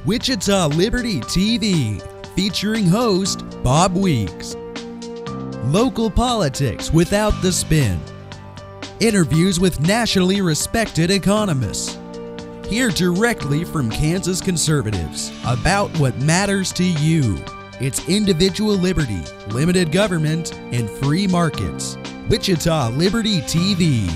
Wichita Liberty TV, featuring host Bob Weeks. Local politics without the spin. Interviews with nationally respected economists. Hear directly from Kansas conservatives about what matters to you. It's individual liberty, limited government, and free markets. Wichita Liberty TV.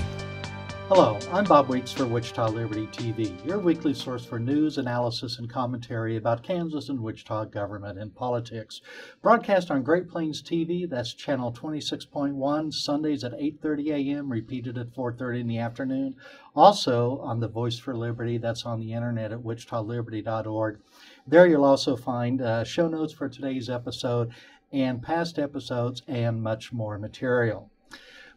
Hello, I'm Bob Weeks for Wichita Liberty TV, your weekly source for news, analysis, and commentary about Kansas and Wichita government and politics. Broadcast on Great Plains TV, that's channel 26.1, Sundays at 8:30 a.m., repeated at 4:30 in the afternoon. Also on the Voice for Liberty, that's on the internet at wichitaliberty.org. There you'll also find show notes for today's episode and past episodes and much more material.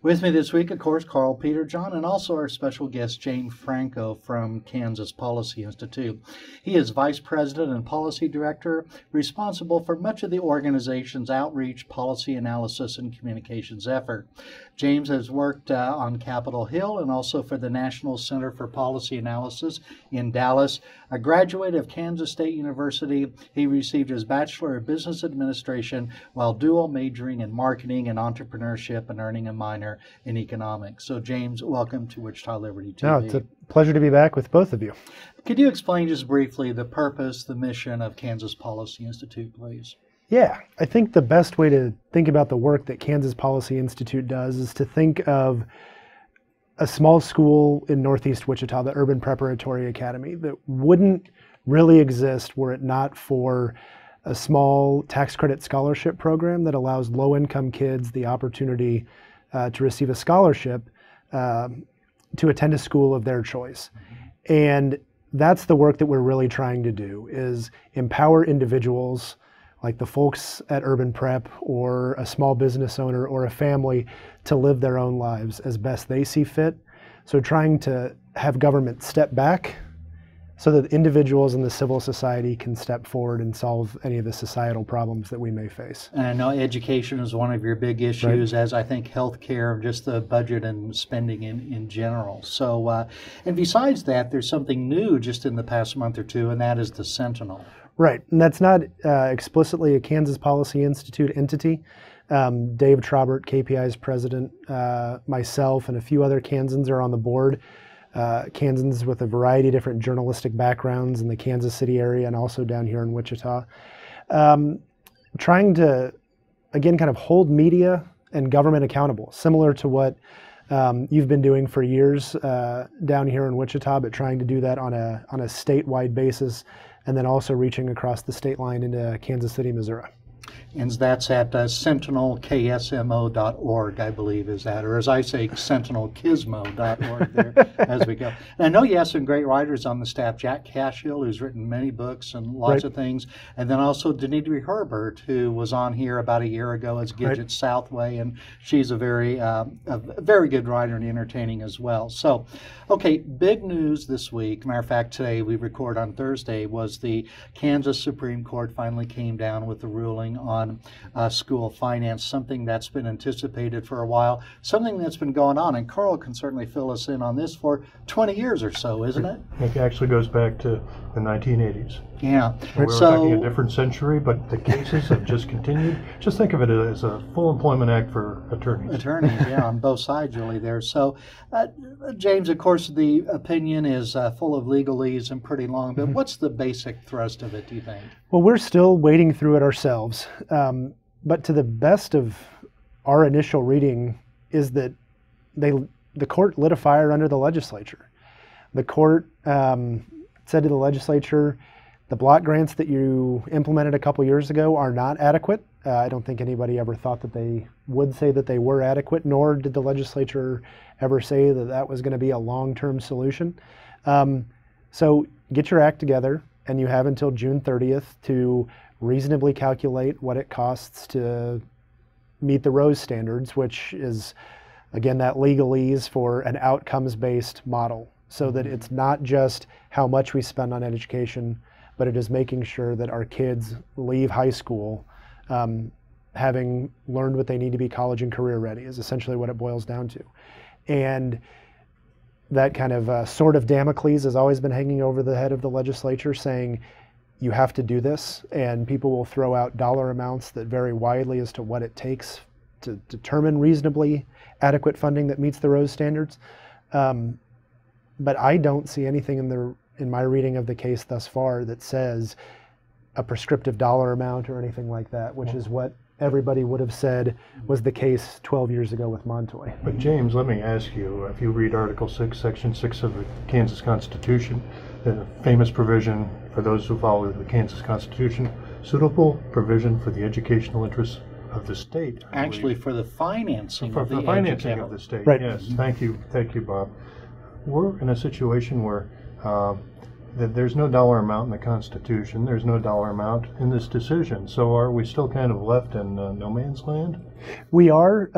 With me this week, of course, Karl, Peterjohn, and also our special guest, James Franko from Kansas Policy Institute. He is Vice President and Policy Director, responsible for much of the organization's outreach, policy analysis, and communications effort. James has worked on Capitol Hill and also for the National Center for Policy Analysis in Dallas. A graduate of Kansas State University, he received his Bachelor of Business Administration while dual majoring in marketing and entrepreneurship and earning a minor in economics. So James, welcome to Wichita Liberty TV. No, it's a pleasure to be back with both of you. Could you explain just briefly the purpose, the mission of Kansas Policy Institute, please? Yeah, I think the best way to think about the work that Kansas Policy Institute does is to think of a small school in Northeast Wichita, the Urban Preparatory Academy, that wouldn't really exist were it not for a small tax credit scholarship program that allows low-income kids the opportunity to receive a scholarship to attend a school of their choice. And that's the work that we're really trying to do, is empower individuals like the folks at Urban Prep or a small business owner or a family to live their own lives as best they see fit. So trying to have government step back so that individuals in the civil society can step forward and solve any of the societal problems that we may face. And I know education is one of your big issues, right, as I think healthcare, just the budget and spending in general. So, and besides that, there's something new just in the past month or two, and that is the Sentinel. Right, and that's not explicitly a Kansas Policy Institute entity. Dave Trobert, KPI's president, myself, and a few other Kansans are on the board. Kansans with a variety of different journalistic backgrounds in the Kansas City area and also down here in Wichita. Trying to, again, kind of hold media and government accountable, similar to what you've been doing for years down here in Wichita, but trying to do that on a statewide basis, and then also reaching across the state line into Kansas City, Missouri. And that's at sentinelksmo.org, I believe, is that, or as I say, sentinelkismo.org there as we go. And I know you have some great writers on the staff, Jack Cashill, who's written many books and lots of things, and then also Denidre Herbert, who was on here about a year ago as Gidget Southway, and she's a very good writer and entertaining as well. So, okay, big news this week. Matter of fact, today, we record on Thursday, was the Kansas Supreme Court finally came down with the ruling on school finance, something that's been anticipated for a while, something that's been going on, and Karl can certainly fill us in on this, for 20 years or so, isn't it? It actually goes back to the 1980s. Yeah. We're talking a different century, but the cases have just continued. Just think of it as a full employment act for attorneys. Attorneys, yeah, on both sides really there. So, James, of course, the opinion is full of legalese and pretty long, but what's the basic thrust of it, do you think? Well, we're still wading through it ourselves, but to the best of our initial reading is that the court lit a fire under the legislature. The court said to the legislature, the block grants that you implemented a couple years ago are not adequate. I don't think anybody ever thought that they would say that they were adequate, nor did the legislature ever say that that was going to be a long-term solution. So get your act together, and you have until June 30th to reasonably calculate what it costs to meet the Rose standards, which is, again, that legalese for an outcomes-based model, so that it's not just how much we spend on education, but it is making sure that our kids leave high school having learned what they need to be college and career ready, is essentially what it boils down to. And that kind of sword of Damocles has always been hanging over the head of the legislature, saying you have to do this, and people will throw out dollar amounts that vary widely as to what it takes to determine reasonably adequate funding that meets the Rose standards. But I don't see anything in my reading of the case thus far that says a prescriptive dollar amount or anything like that, which is what everybody would have said was the case 12 years ago with Montoy. But James, let me ask you, if you read Article 6, Section 6 of the Kansas Constitution, the famous provision for those who follow the Kansas Constitution, suitable provision for the educational interests of the state. Actually, for the financing for of the the financing of the state. Right. Yes, thank you, Bob. We're in a situation where that there's no dollar amount in the Constitution, there's no dollar amount in this decision. So are we still kind of left in no man's land? We are,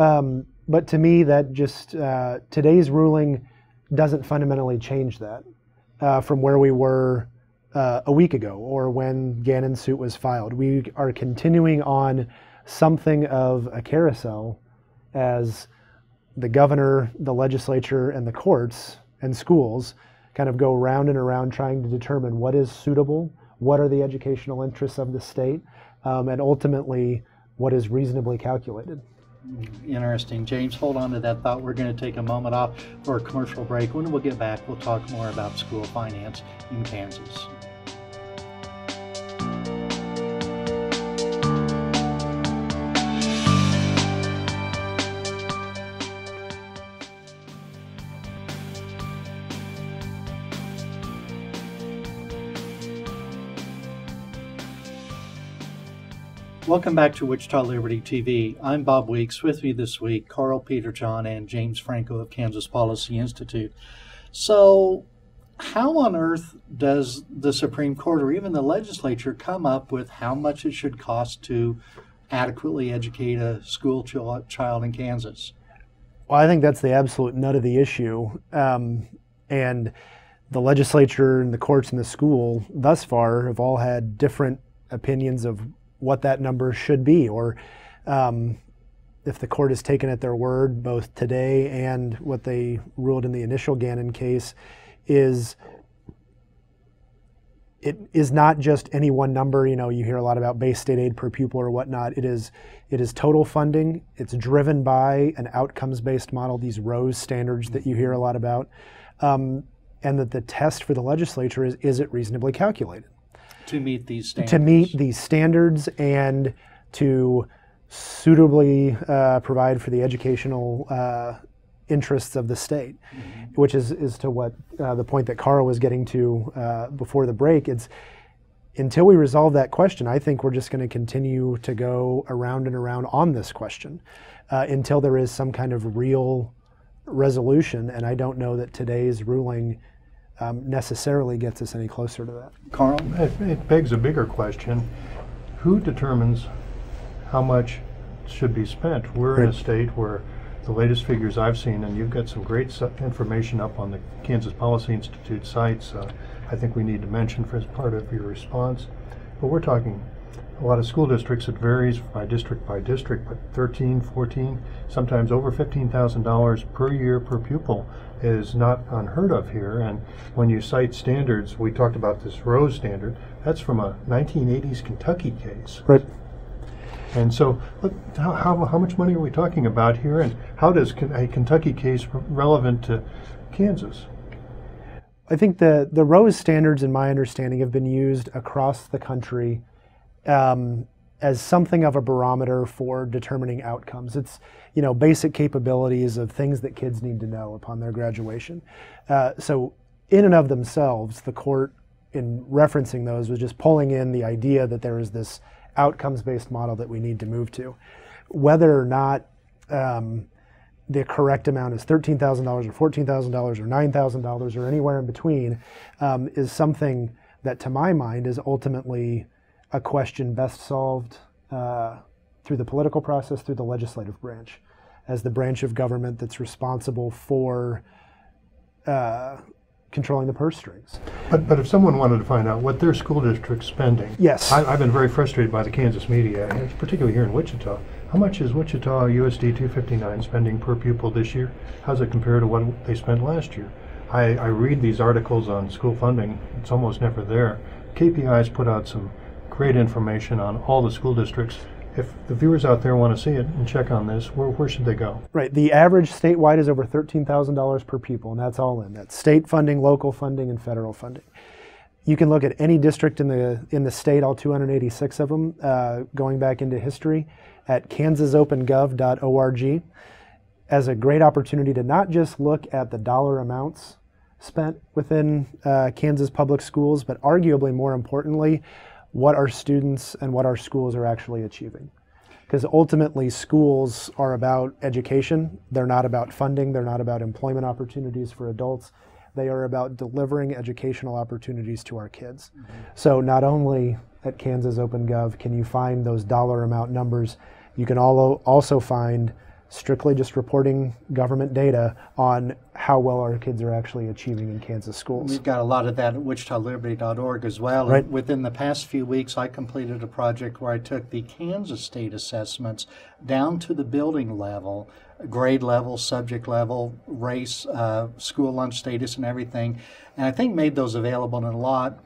but to me, that just today's ruling doesn't fundamentally change that from where we were a week ago or when Gannon's suit was filed. We are continuing on something of a carousel as the governor, the legislature, and the courts and schools kind of go round and around trying to determine what is suitable, what are the educational interests of the state, and ultimately what is reasonably calculated. Interesting. James, hold on to that thought. We're going to take a moment off for a commercial break. When we'll get back, we'll talk more about school finance in Kansas. Welcome back to Wichita Liberty TV. I'm Bob Weeks. With me this week, Karl, Peterjohn, and James Franko of Kansas Policy Institute. So, how on earth does the Supreme Court or even the legislature come up with how much it should cost to adequately educate a school child in Kansas? Well, I think that's the absolute nut of the issue. And the legislature and the courts and the school thus far have all had different opinions of what that number should be, or if the court has taken at their word, both today and what they ruled in the initial Gannon case, it is not just any one number. You know, you hear a lot about base state aid per pupil or whatnot. It is total funding. It's driven by an outcomes-based model, these Rose standards that you hear a lot about, and that the test for the legislature is it reasonably calculated? To meet these standards. To meet these standards and to suitably provide for the educational interests of the state, which is to what the point that Karl was getting to before the break. It's until we resolve that question, I think we're just going to continue to go around and around on this question until there is some kind of real resolution, and I don't know that today's ruling necessarily gets us any closer to that. Karl? It begs a bigger question. Who determines how much should be spent? We're in a state where the latest figures I've seen, and you've got some great information up on the Kansas Policy Institute sites, I think we need to mention as part of your response. But we're talking a lot of school districts. It varies by district, but 13, 14, sometimes over $15,000 per year per pupil is not unheard of here. And when you cite standards, we talked about this Rose standard, that's from a 1980s Kentucky case. Right. And so how much money are we talking about here, and how does a Kentucky case relevant to Kansas? I think the Rose standards, in my understanding, have been used across the country as something of a barometer for determining outcomes. It's, you know, basic capabilities of things that kids need to know upon their graduation. So in and of themselves, the court, in referencing those, was just pulling in the idea that there is this outcomes-based model that we need to move to. Whether or not the correct amount is $13,000 or $14,000 or $9,000 or anywhere in between is something that, to my mind, is ultimately a question best solved through the political process, through the legislative branch, as the branch of government that's responsible for controlling the purse strings. But if someone wanted to find out what their school district's spending, yes, I've been very frustrated by the Kansas media, particularly here in Wichita. How much is Wichita USD 259 spending per pupil this year? How does it compare to what they spent last year? I read these articles on school funding. It's almost never there. KPI's put out some great information on all the school districts. If the viewers out there want to see it and check on this, where should they go? Right. The average statewide is over $13,000 per pupil, and that's all in. That's state funding, local funding, and federal funding. You can look at any district in the state, all 286 of them, going back into history, at kansasopengov.org, as a great opportunity to not just look at the dollar amounts spent within Kansas public schools, but arguably more importantly, what our students and what our schools are actually achieving. Because ultimately schools are about education. They're not about funding. They're not about employment opportunities for adults. They are about delivering educational opportunities to our kids. Mm-hmm. So not only at Kansas OpenGov can you find those dollar amount numbers, you can also find strictly just reporting government data on how well our kids are actually achieving in Kansas schools. We've got a lot of that at wichitaliberty.org as well. Right. And within the past few weeks, I completed a project where I took the Kansas state assessments down to the building level, grade level, subject level, race, school lunch status, and everything. And I think made those available in a lot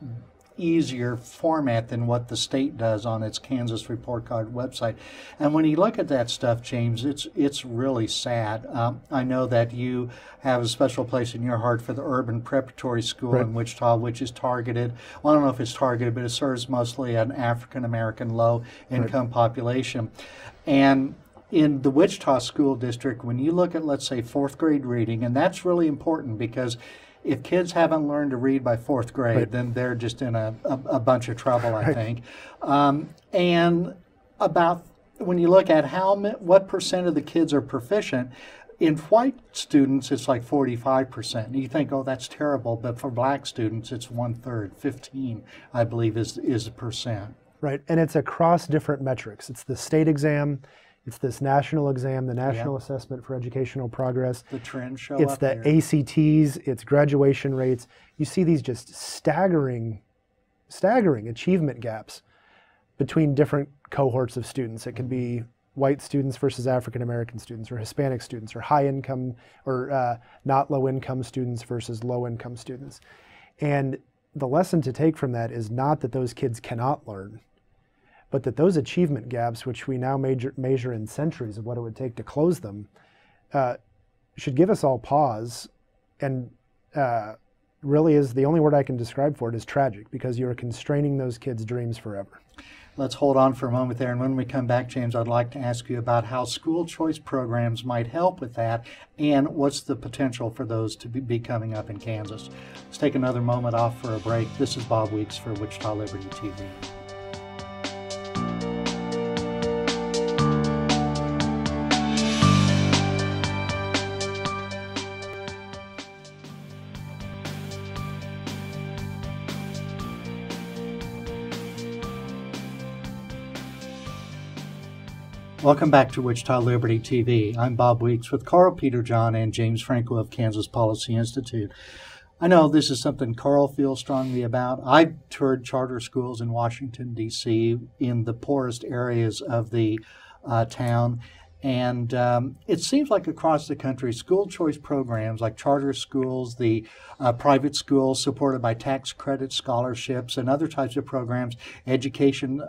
easier format than what the state does on its Kansas Report Card website. And when you look at that stuff, James, it's really sad. I know that you have a special place in your heart for the urban preparatory school right. in Wichita, which is targeted, well, I don't know if it's targeted, but it serves mostly an African-American low-income right. population. And in the Wichita School District, when you look at, let's say, fourth grade reading, and that's really important because if kids haven't learned to read by fourth grade, right. then they're just in a bunch of trouble, I think. And about when you look at what percent of the kids are proficient, in white students it's like 45%. And you think, oh, that's terrible, but for black students it's 1/3, 15, I believe is the percent. Right, and it's across different metrics. It's the state exam. It's this national exam, the National yep. Assessment for Educational Progress. The trends show it's up the there. ACTs, it's graduation rates. You see these just staggering achievement gaps between different cohorts of students. It could be white students versus African American students, or Hispanic students, or high income or not low income students versus low income students. And the lesson to take from that is not that those kids cannot learn, but that those achievement gaps, which we now measure in centuries of what it would take to close them, should give us all pause, and really is the only word I can describe for it is tragic, because you're constraining those kids' dreams forever. Let's hold on for a moment there, and when we come back, James, I'd like to ask you about how school choice programs might help with that, and what's the potential for those to be coming up in Kansas. Let's take another moment off for a break. This is Bob Weeks for Wichita Liberty TV. Welcome back to Wichita Liberty TV. I'm Bob Weeks with Karl, Peterjohn, and James Franko of Kansas Policy Institute. I know this is something Karl feels strongly about. I toured charter schools in Washington, D.C., in the poorest areas of the town, and it seems like across the country, school choice programs like charter schools, the private schools supported by tax credit scholarships and other types of programs, education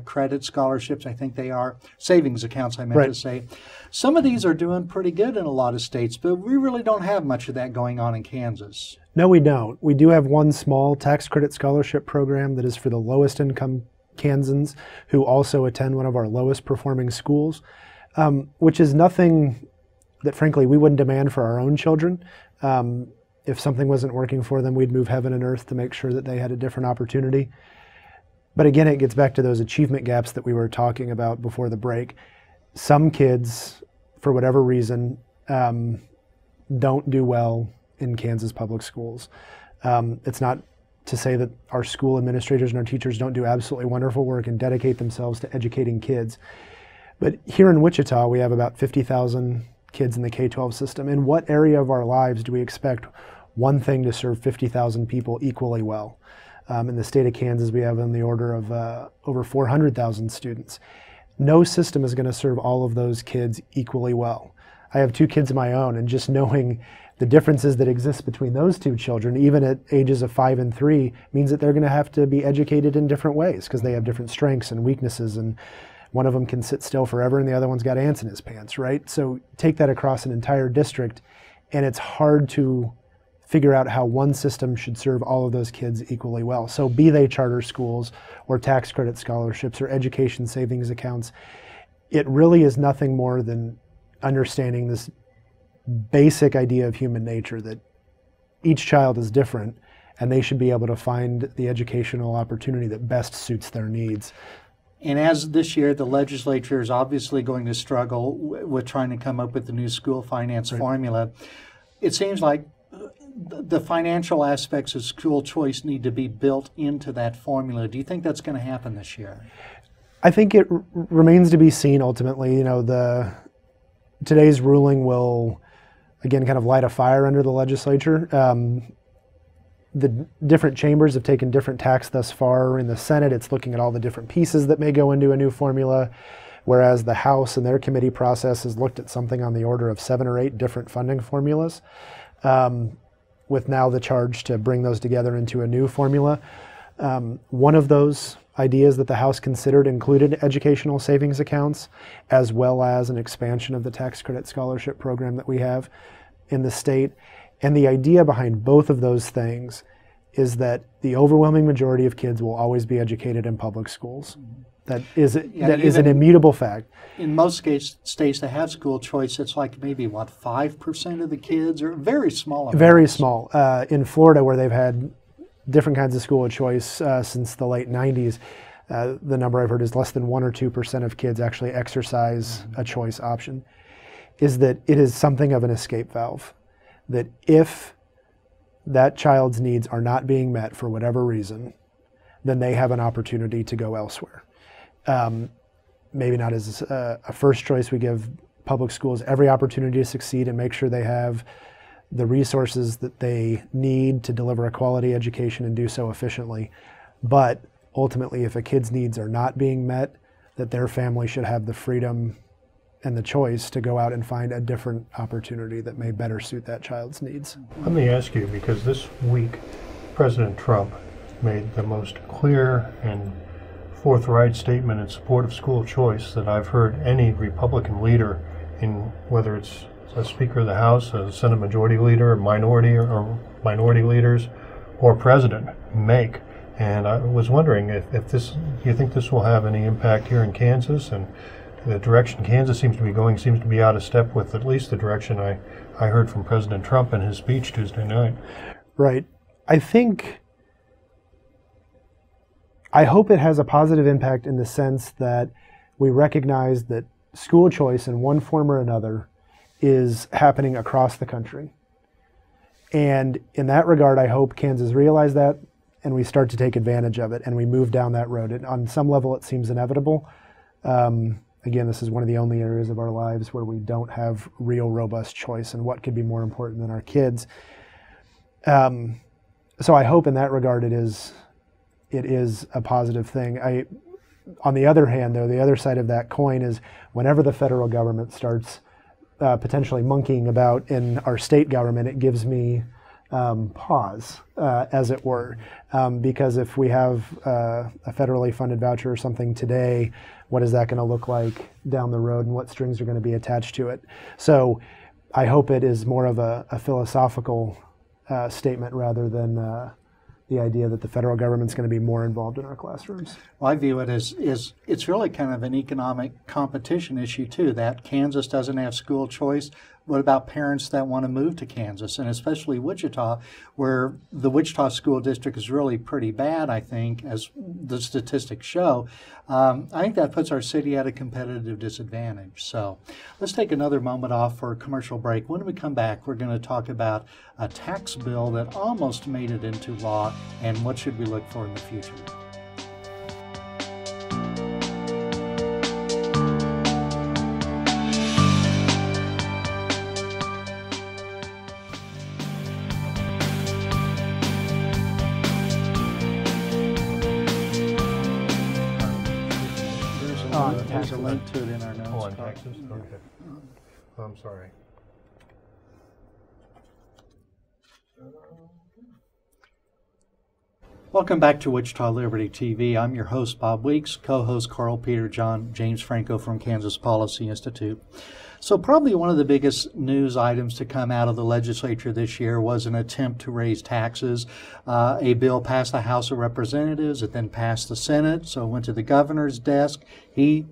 credit scholarships, I think they are, savings accounts I meant right. to say. Some of these are doing pretty good in a lot of states, but we really don't have much of that going on in Kansas. No, we don't. We do have one small tax credit scholarship program that is for the lowest income Kansans who also attend one of our lowest performing schools. Which is nothing that, frankly, we wouldn't demand for our own children. If something wasn't working for them, we'd move heaven and earth to make sure that they had a different opportunity. But again, it gets back to those achievement gaps that we were talking about before the break. Some kids, for whatever reason, don't do well in Kansas public schools. It's not to say that our school administrators and our teachers don't do absolutely wonderful work and dedicate themselves to educating kids. But here in Wichita, we have about 50,000 kids in the K-12 system. In what area of our lives do we expect one thing to serve 50,000 people equally well? In the state of Kansas, we have on the order of over 400,000 students. No system is going to serve all of those kids equally well. I have 2 kids of my own, and just knowing The differences that exist between those two children, even at ages of 5 and 3, means that they're going to have to be educated in different ways because they have different strengths and weaknesses, and one of them can sit still forever and the other one's got ants in his pants, right? So take that across an entire district, and it's hard to figure out how one system should serve all of those kids equally well. So be they charter schools or tax credit scholarships or education savings accounts, it really is nothing more than understanding this basic idea of human nature, that each child is different and they should be able to find the educational opportunity that best suits their needs. And as this year, the legislature is obviously going to struggle with trying to come up with the new school finance formula. It seems like the financial aspects of school choice need to be built into that formula. Do you think that's going to happen this year? I think it remains to be seen ultimately. Today's ruling will, again, kind of light a fire under the legislature. The different chambers have taken different tacks thus far. In the Senate, it's looking at all the different pieces that may go into a new formula, whereas the House and their committee process has looked at something on the order of 7 or 8 different funding formulas, with now the charge to bring those together into a new formula. One of those ideas that the House considered included educational savings accounts, as well as an expansion of the tax credit scholarship program that we have in the state. And the idea behind both of those things is that the overwhelming majority of kids will always be educated in public schools. That is an immutable fact. In most states that have school choice, it's like maybe, 5% of the kids, or very small amounts. Very small. In Florida, where they've had different kinds of school choice since the late 90s, the number I've heard is less than 1 or 2% of kids actually exercise a choice option, is that it is something of an escape valve. That if that child's needs are not being met for whatever reason, then they have an opportunity to go elsewhere. Maybe not as a first choice. We give public schools every opportunity to succeed and make sure they have the resources that they need to deliver a quality education and do so efficiently. But ultimately, if a kid's needs are not being met, that their family should have the freedom and the choice to go out and find a different opportunity that may better suit that child's needs. Let me ask you, because this week President Trump made the most clear and forthright statement in support of school choice that I've heard any Republican leader, in whether it's a Speaker of the House, a Senate Majority Leader, a minority leaders, or President make. And I was wondering if this, do you think this will have any impact here in Kansas? And the direction Kansas seems to be going seems to be out of step with at least the direction I heard from President Trump in his speech Tuesday night. Right. I hope it has a positive impact in the sense that we recognize that school choice in one form or another is happening across the country. And in that regard, I hope Kansas realizes that and we start to take advantage of it and we move down that road. And on some level, it seems inevitable. Again, this is one of the only areas of our lives where we don't have real robust choice, and what could be more important than our kids. So I hope in that regard it is a positive thing. On the other hand, though, the other side of that coin is whenever the federal government starts potentially monkeying about in our state government, it gives me pause, as it were, because if we have a federally funded voucher or something today, what is that going to look like down the road, and what strings are going to be attached to it? So I hope it is more of a philosophical statement rather than the idea that the federal government's going to be more involved in our classrooms. Well, I view it as it's really kind of an economic competition issue too, that Kansas doesn't have school choice. What about parents that want to move to Kansas, and especially Wichita, where the Wichita school district is really pretty bad, I think, as the statistics show. I think that puts our city at a competitive disadvantage. So let's take another moment off for a commercial break. When we come back, we're going to talk about a tax bill that almost made it into law and what should we look for in the future. There's a link to it in our notes. Oh, on taxes? Okay. I'm sorry. Welcome back to Wichita Liberty TV. I'm your host, Bob Weeks, co-host Karl, Peterjohn, James Franko from Kansas Policy Institute. So probably one of the biggest news items to come out of the legislature this year was an attempt to raise taxes. A bill passed the House of Representatives. It then passed the Senate, so it went to the governor's desk. He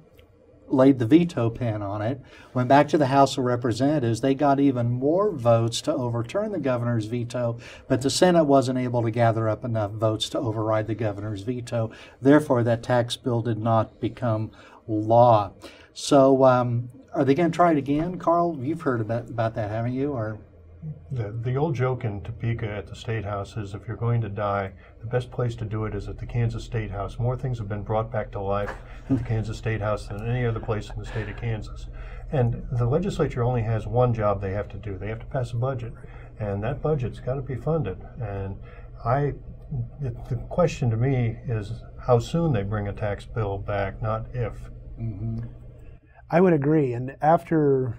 laid the veto pen on it. Went back to the House of Representatives. They got even more votes to overturn the governor's veto, but the Senate wasn't able to gather up enough votes to override the governor's veto. Therefore, that tax bill did not become law. So are they going to try it again? Karl, you've heard about that, haven't you? Or The old joke in Topeka at the State House is if you're going to die, the best place to do it is at the Kansas State House. More things have been brought back to life at the Kansas State House than any other place in the state of Kansas. And the legislature only has one job they have to do. They have to pass a budget. And that budget's got to be funded. And the question to me is how soon they bring a tax bill back, not if. Mm-hmm. I would agree. And after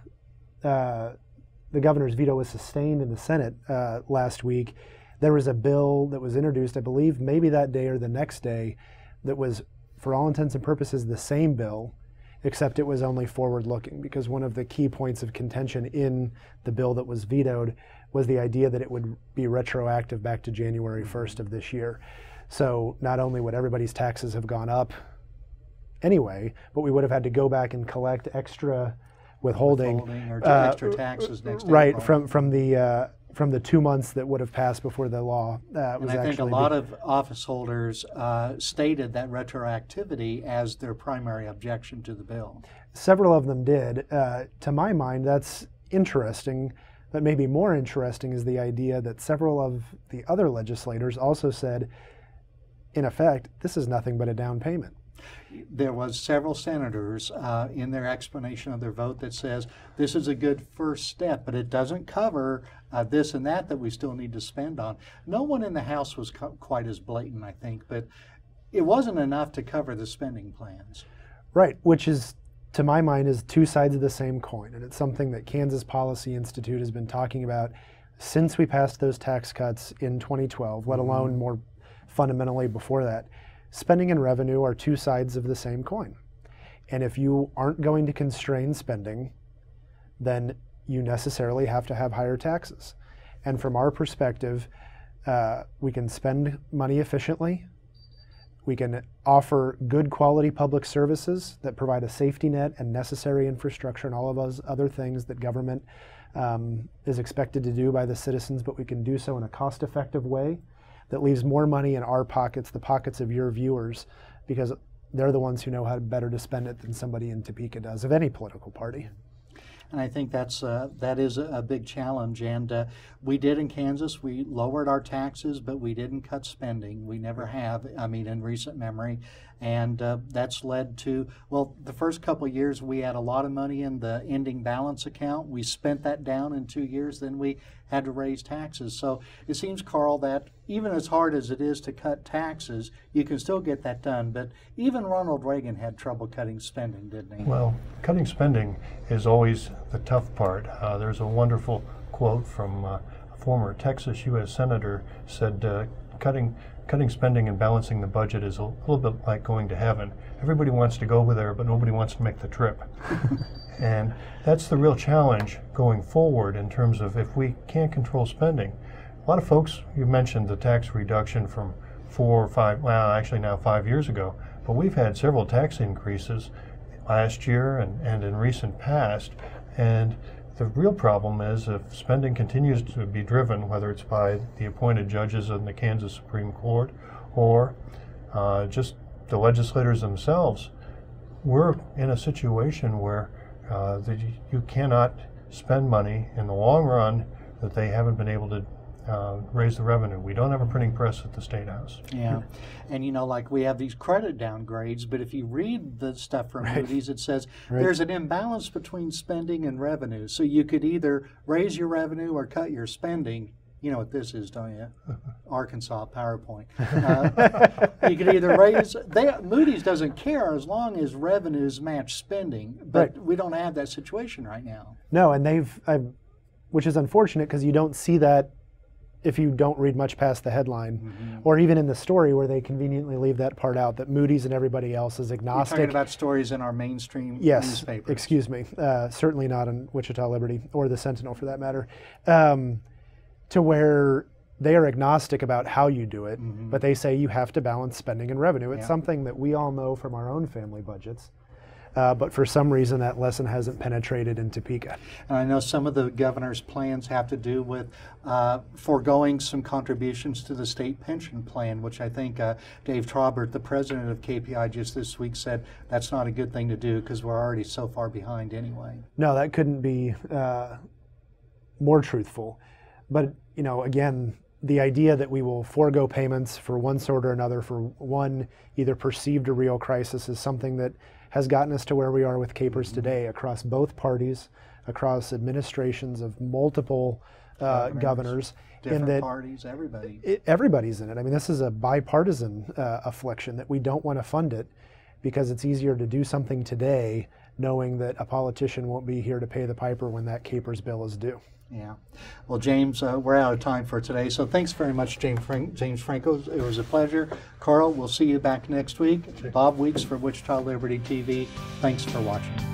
the governor's veto was sustained in the Senate last week, there was a bill that was introduced, I believe, maybe that day or the next day, that was, for all intents and purposes, the same bill, except it was only forward-looking, because one of the key points of contention in the bill that was vetoed was the idea that it would be retroactive back to January 1st of this year. So not only would everybody's taxes have gone up anyway, but we would have had to go back and collect extra withholding or extra taxes next right April. from the 2 months that would have passed before the law was and I think a lot of office holders stated that retroactivity as their primary objection to the bill. Several of them did. To my mind, that's interesting, but maybe more interesting is the idea that several of the other legislators also said, in effect, this is nothing but a down payment. There was several senators in their explanation of their vote that says this is a good first step, but it doesn't cover this and that we still need to spend on. No one in the House was quite as blatant, I think, but it wasn't enough to cover the spending plans. Right, which is, to my mind, is two sides of the same coin, and it's something that Kansas Policy Institute has been talking about since we passed those tax cuts in 2012, let alone more fundamentally before that. Spending and revenue are two sides of the same coin. And if you aren't going to constrain spending, then you necessarily have to have higher taxes. And from our perspective, we can spend money efficiently. We can offer good quality public services that provide a safety net and necessary infrastructure and all of those other things that government is expected to do by the citizens, but we can do so in a cost-effective way that leaves more money in our pockets, the pockets of your viewers, because they're the ones who know how better to spend it than somebody in Topeka does, of any political party. And I think that is a big challenge. And we did in Kansas. We lowered our taxes, but we didn't cut spending. We never have, in recent memory. And that's led to, well, the first couple of years we had a lot of money in the ending balance account. We spent that down in 2 years. Then we had to raise taxes. So it seems, Karl, that even as hard as it is to cut taxes, you can still get that done. But even Ronald Reagan had trouble cutting spending, didn't he? Well, cutting spending is always the tough part. There's a wonderful quote from a former Texas U.S. Senator said, cutting spending and balancing the budget is a little bit like going to heaven. Everybody wants to go there, but nobody wants to make the trip. And that's the real challenge going forward in terms of if we can't control spending. A lot of folks, you mentioned the tax reduction from 4 or 5, well, actually now 5 years ago, but we've had several tax increases last year and in recent past. And the real problem is if spending continues to be driven, whether it's by the appointed judges in the Kansas Supreme Court or just the legislators themselves, we're in a situation where you cannot spend money in the long run that they haven't been able to raise the revenue. We don't have a printing press at the State House. Yeah, and like we have these credit downgrades, but if you read the stuff from Moody's, it says there's an imbalance between spending and revenue. So you could either raise your revenue or cut your spending. You know what this is, don't you? Arkansas PowerPoint. You could either raise, Moody's doesn't care as long as revenues match spending, but we don't have that situation right now. No, and which is unfortunate because you don't see that if you don't read much past the headline, or even in the story where they conveniently leave that part out, that Moody's and everybody else is agnostic. You're talking about stories in our mainstream yes, newspapers. Excuse me. Certainly not in Wichita Liberty or the Sentinel for that matter, to where they are agnostic about how you do it, but they say you have to balance spending and revenue. It's something that we all know from our own family budgets. But for some reason, that lesson hasn't penetrated in Topeka. And I know some of the governor's plans have to do with foregoing some contributions to the state pension plan, which I think Dave Traubert, the president of KPI, just this week said that's not a good thing to do because we're already so far behind anyway. No, that couldn't be more truthful. But, you know, again, the idea that we will forego payments for one sort or another for one either perceived or real crisis is something that has gotten us to where we are with capers today across both parties, across administrations of multiple governors. Different parties, everybody. Everybody's in it. I mean, this is a bipartisan affliction that we don't want to fund it because it's easier to do something today knowing that a politician won't be here to pay the piper when that capers bill is due. Yeah. Well, James, we're out of time for today, so thanks very much, James Franko. It was a pleasure. Karl, we'll see you back next week. Bob Weeks for Wichita Liberty TV. Thanks for watching.